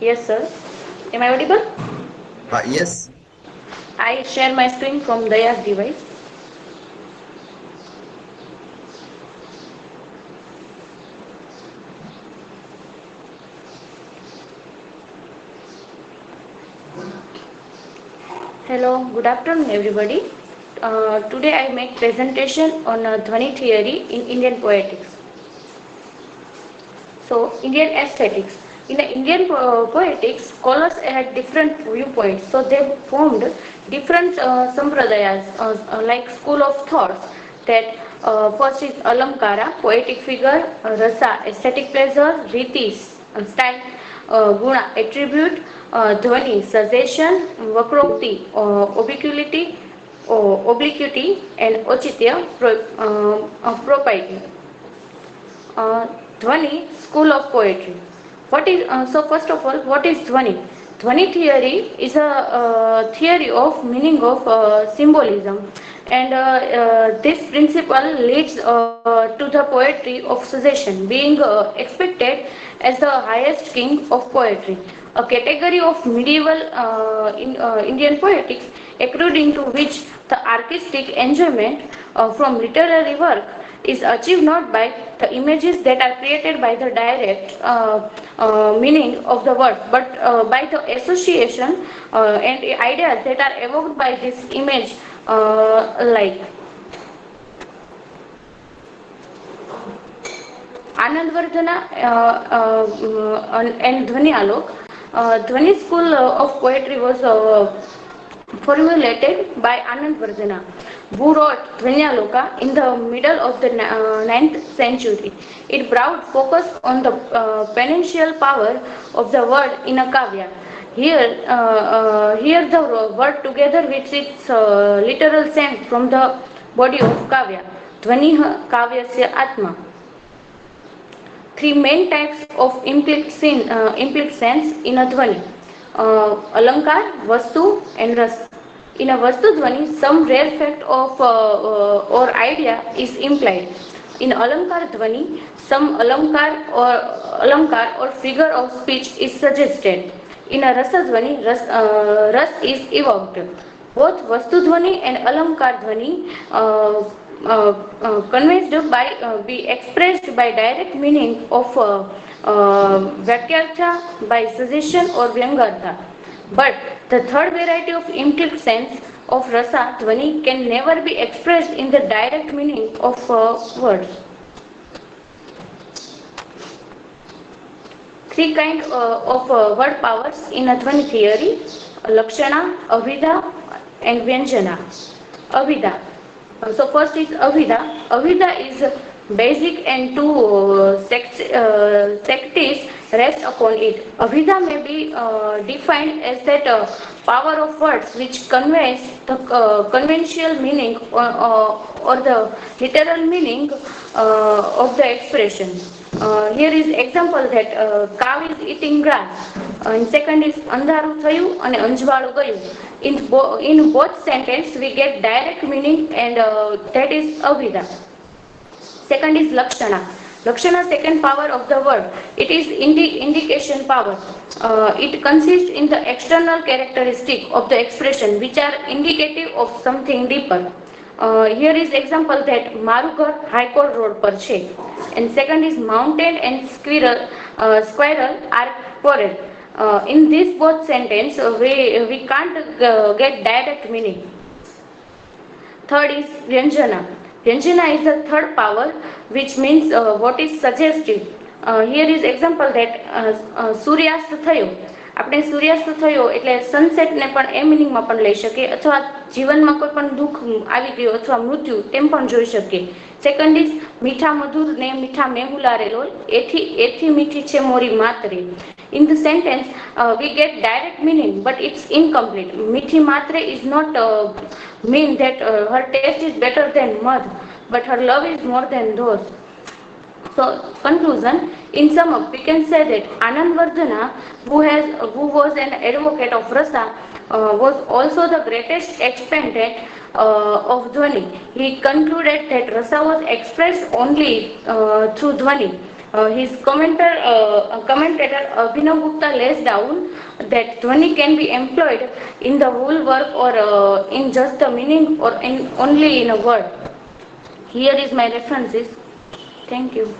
Yes, sir. Am I audible? Yes. I share my screen from Daya's device. Hello, good afternoon, everybody. Today I make presentation on Dhvani theory in Indian poetics. So, Indian aesthetics. In the Indian poetics, scholars had different viewpoints. So, they formed different sampradayas, like school of thoughts. That first is Alamkara, poetic figure, Rasa, aesthetic pleasure, Riti, style, Guna, attribute, Dhvani, suggestion, Vakrokti, obliquity, and Ochitya, propriety. uh, Dhvani School of Poetry. What is so? First of all, what is Dhvani? Dhvani theory is a theory of meaning of symbolism, and this principle leads to the poetry of suggestion, being expected as the highest king of poetry, a category of medieval Indian poetics, according to which the artistic enjoyment from literary work is achieved not by the images that are created by the direct meaning of the word, but by the association and ideas that are evoked by this image, like Anandvardhana and Dhvani Alok. Dhvani School of Poetry was formulated by Anandvardhana, who wrote Dvanyaloka in the middle of the 9th century. It brought focus on the penential power of the word in a kavya. Here the word together with its literal sense from the body of kavya. Dhvani kavyasya atma. Three main types of implicit sense in a dhvani: alankar, vastu, and ras. In a vastu dhvani, some rare fact of or idea is implied. In alankar dhvani, some alankar or figure of speech is suggested. In a rasa dhvani, ras is evoked. Both vastu dhvani and alankar dhvani convinced by be expressed by direct meaning of vakyartha, by suggestion or vyangartha. But the third variety of implicit sense of rasa dhvani can never be expressed in the direct meaning of words. Three kind of word powers in a dhvani theory: lakshana, abhida, and vyanjana. Abhida. So first is Avida. Avida is basic and two sects rest upon it. Avida may be defined as that power of words which conveys the conventional meaning, or the literal meaning of the expression. Here is example that cow is eating grass. And second is અંધારું થયું અને અંજવાળું ગયું. In both sentence we get direct meaning, and that is avida. Second is lakshana. Lakshana, second power of the word. It is indication power. It consists in the external characteristic of the expression which are indicative of something deeper. Here is example that મારું ઘર high court road પર છે. And second is mountain and squirrel are quarrel. In this both sentence we can't get direct meaning. Third is vyanjana. Vyanjana is the third power which means what is suggestive. Here is example that સૂર્યાસ્ત થયો. આપણે સૂર્યાસ્ત થયો એટલે સનસેટને પણ એ મિનિંગમાં પણ લઈ શકીએ, અથવા જીવનમાં કોઈ પણ દુઃખ આવી ગયું અથવા મૃત્યુ તેમ પણ જોઈ શકીએ. સેકન્ડ ઇઝ મીઠા મધુર ને મીઠા મેહુલારે લોલ, એથી મીઠી છે મોરી માતરે. In the sentence we get direct meaning, but it's incomplete. Mithi matre is not mean that her taste is better than mud, but her love is more than those. So conclusion, in sum up, we can say that Anandvardhana, who was an advocate of rasa, was also the greatest exponent of dhvani. He concluded that rasa was expressed only through dhvani. Commentator Abhinav Gupta lays down that dhwani can be employed in the whole work or in just the meaning or in only in a word. Here is my references. Thank you.